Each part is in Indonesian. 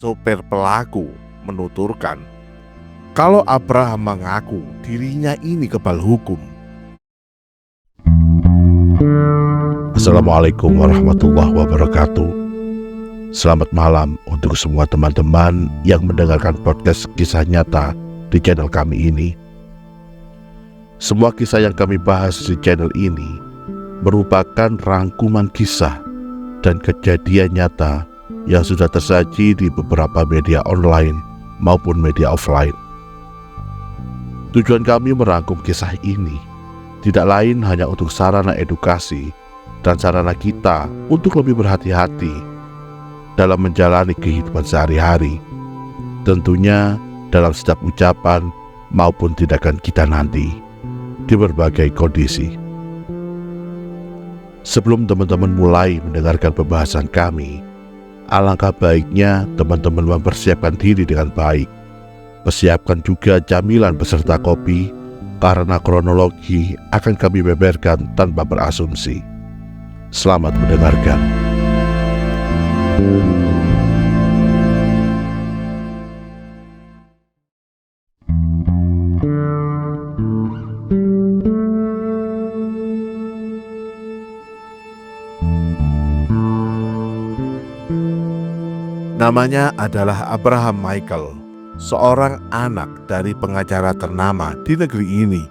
Sopir pelaku menuturkan kalau Abraham mengaku dirinya ini kebal hukum. Assalamualaikum warahmatullahi wabarakatuh. Selamat malam untuk semua teman-teman yang mendengarkan podcast kisah nyata di channel kami ini. Semua kisah yang kami bahas di channel ini merupakan rangkuman kisah dan kejadian nyata yang sudah tersaji di beberapa media online maupun media offline. Tujuan kami merangkum kisah ini tidak lain hanya untuk sarana edukasi dan sarana kita untuk lebih berhati-hati dalam menjalani kehidupan sehari-hari, tentunya dalam setiap ucapan maupun tindakan kita nanti di berbagai kondisi. Sebelum teman-teman mulai mendengarkan pembahasan kami, alangkah baiknya teman-teman mempersiapkan diri dengan baik. Persiapkan juga camilan beserta kopi, karena kronologi akan kami beberkan tanpa berasumsi. Selamat mendengarkan. Namanya adalah Abraham Michael, seorang anak dari pengacara ternama di negeri ini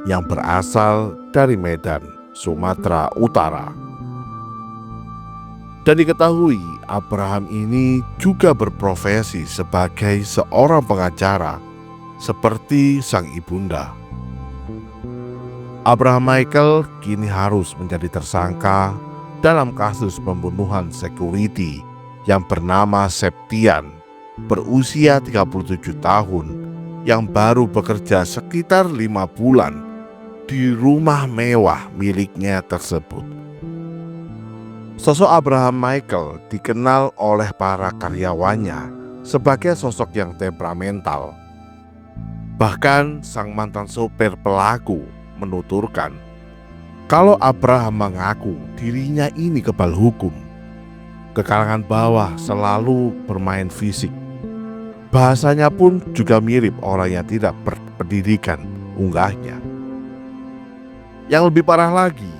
yang berasal dari Medan, Sumatera Utara. Dan diketahui Abraham ini juga berprofesi sebagai seorang pengacara seperti sang ibunda. Abraham Michael kini harus menjadi tersangka dalam kasus pembunuhan security yang bernama Septian, berusia 37 tahun, yang baru bekerja sekitar 5 bulan di rumah mewah miliknya tersebut. Sosok Abraham Michael dikenal oleh para karyawannya sebagai sosok yang temperamental. Bahkan sang mantan sopir pelaku menuturkan kalau Abraham mengaku dirinya ini kebal hukum. Ke kalangan bawah selalu bermain fisik. Bahasanya pun juga mirip orang yang tidak berpendidikan, unggahnya. Yang lebih parah lagi,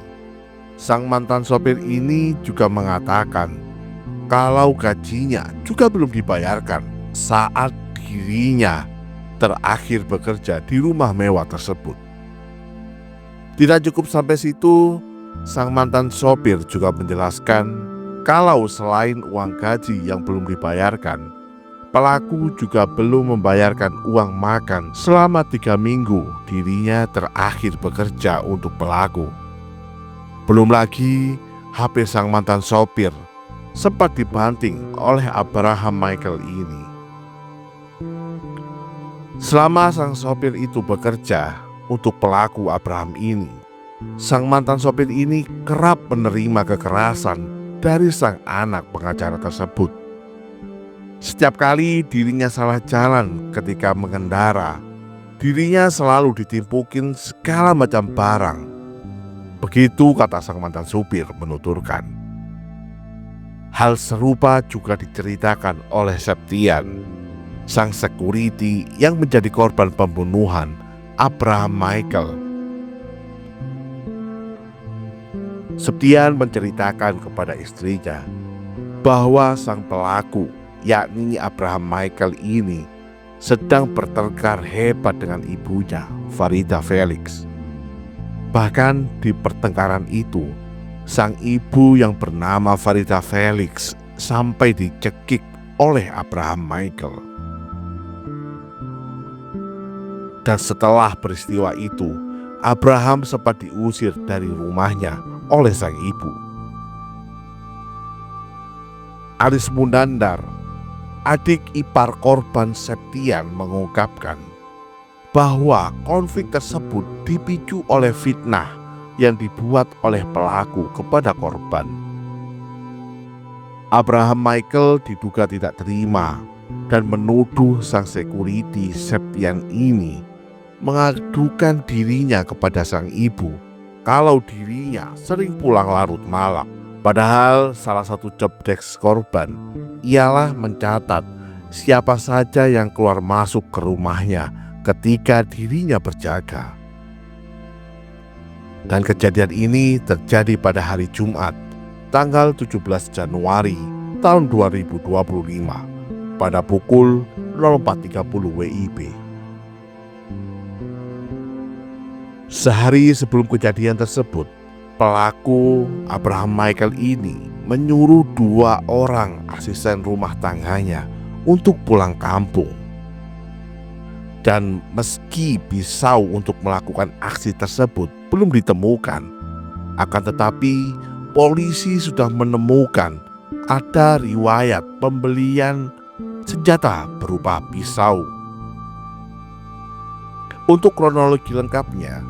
sang mantan sopir ini juga mengatakan kalau gajinya juga belum dibayarkan saat dirinya terakhir bekerja di rumah mewah tersebut. Tidak cukup sampai situ, sang mantan sopir juga menjelaskan kalau selain uang gaji yang belum dibayarkan, pelaku juga belum membayarkan uang makan selama 3 minggu dirinya terakhir bekerja untuk pelaku. Belum lagi HP sang mantan sopir sempat dibanting oleh Abraham Michael ini. Selama sang sopir itu bekerja untuk pelaku Abraham ini, sang mantan sopir ini kerap menerima kekerasan dari sang anak pengacara tersebut. Setiap kali dirinya salah jalan ketika mengendara, dirinya selalu ditimpukin segala macam barang. Begitu kata sang mantan supir menuturkan. Hal serupa juga diceritakan oleh Septian, sang security yang menjadi korban pembunuhan Abraham Michael. Septian menceritakan kepada istrinya bahwa sang pelaku, yakni Abraham Michael ini, sedang bertengkar hebat dengan ibunya, Farida Felix. Bahkan di pertengkaran itu, sang ibu yang bernama Farida Felix sampai dicekik oleh Abraham Michael. Dan setelah peristiwa itu, Abraham sempat diusir dari rumahnya oleh sang ibu. Aris Munandar, adik ipar korban Septian, mengungkapkan bahwa konflik tersebut dipicu oleh fitnah yang dibuat oleh pelaku kepada korban. Abraham Michael diduga tidak terima dan menuduh sang security Septian ini mengadukan dirinya kepada sang ibu kalau dirinya sering pulang larut malam. Padahal salah satu job desk korban ialah mencatat siapa saja yang keluar masuk ke rumahnya ketika dirinya berjaga. Dan kejadian ini terjadi pada hari Jumat, tanggal 17 Januari tahun 2025 pada pukul 04.30 WIB. Sehari sebelum kejadian tersebut, pelaku Abraham Michael ini menyuruh 2 orang asisten rumah tangganya untuk pulang kampung. Dan meski pisau untuk melakukan aksi tersebut belum ditemukan, akan tetapi polisi sudah menemukan ada riwayat pembelian senjata berupa pisau. Untuk kronologi lengkapnya,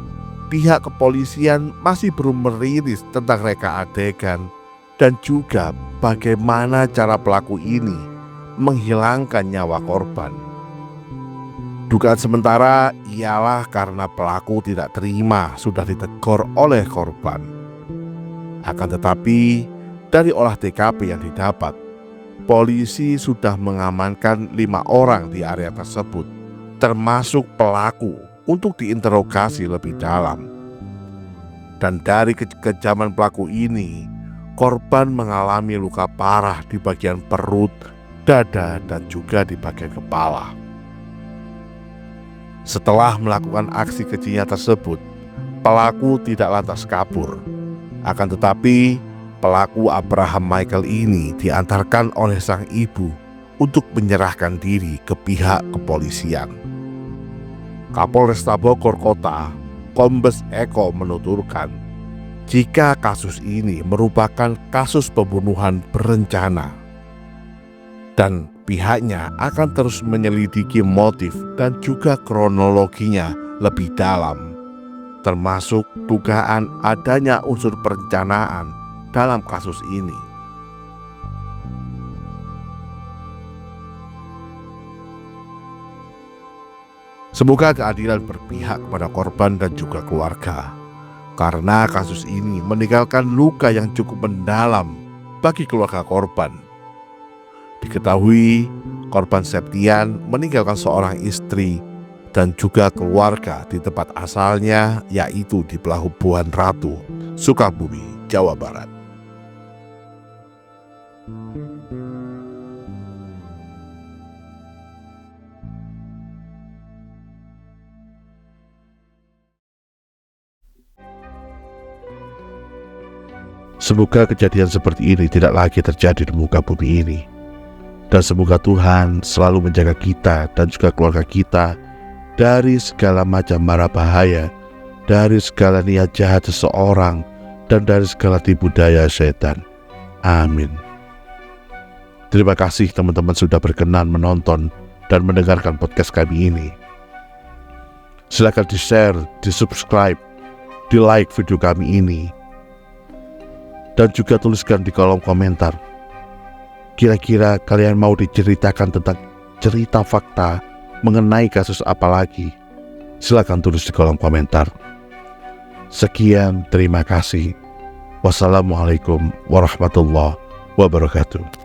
pihak kepolisian masih belum merilis tentang reka adegan dan juga bagaimana cara pelaku ini menghilangkan nyawa korban. Dugaan sementara ialah karena pelaku tidak terima sudah ditegur oleh korban. Akan tetapi, dari olah TKP yang didapat, polisi sudah mengamankan 5 orang di area tersebut, termasuk pelaku, untuk diinterogasi lebih dalam. Dan dari kekejaman pelaku ini, korban mengalami luka parah di bagian perut, dada, dan juga di bagian kepala. Setelah melakukan aksi kejinya tersebut, pelaku tidak lantas kabur. Akan tetapi, pelaku Abraham Michael ini diantarkan oleh sang ibu untuk menyerahkan diri ke pihak kepolisian. Kapolresta Bogor Kota, Kombes Eko menuturkan, jika kasus ini merupakan kasus pembunuhan berencana dan pihaknya akan terus menyelidiki motif dan juga kronologinya lebih dalam, termasuk dugaan adanya unsur perencanaan dalam kasus ini. Semoga keadilan berpihak kepada korban dan juga keluarga, karena kasus ini meninggalkan luka yang cukup mendalam bagi keluarga korban. Diketahui korban Septian meninggalkan seorang istri dan juga keluarga di tempat asalnya, yaitu di Pelabuhan Ratu, Sukabumi, Jawa Barat. Semoga kejadian seperti ini tidak lagi terjadi di muka bumi ini. Dan semoga Tuhan selalu menjaga kita dan juga keluarga kita dari segala macam mara bahaya, dari segala niat jahat seseorang, dan dari segala tipu daya setan. Amin. Terima kasih teman-teman sudah berkenan menonton dan mendengarkan podcast kami ini. Silakan di-share, di-subscribe, di-like video kami ini. Dan juga tuliskan di kolom komentar, kira-kira kalian mau diceritakan tentang cerita fakta mengenai kasus apa lagi? Silakan tulis di kolom komentar. Sekian, terima kasih. Wassalamualaikum warahmatullahi wabarakatuh.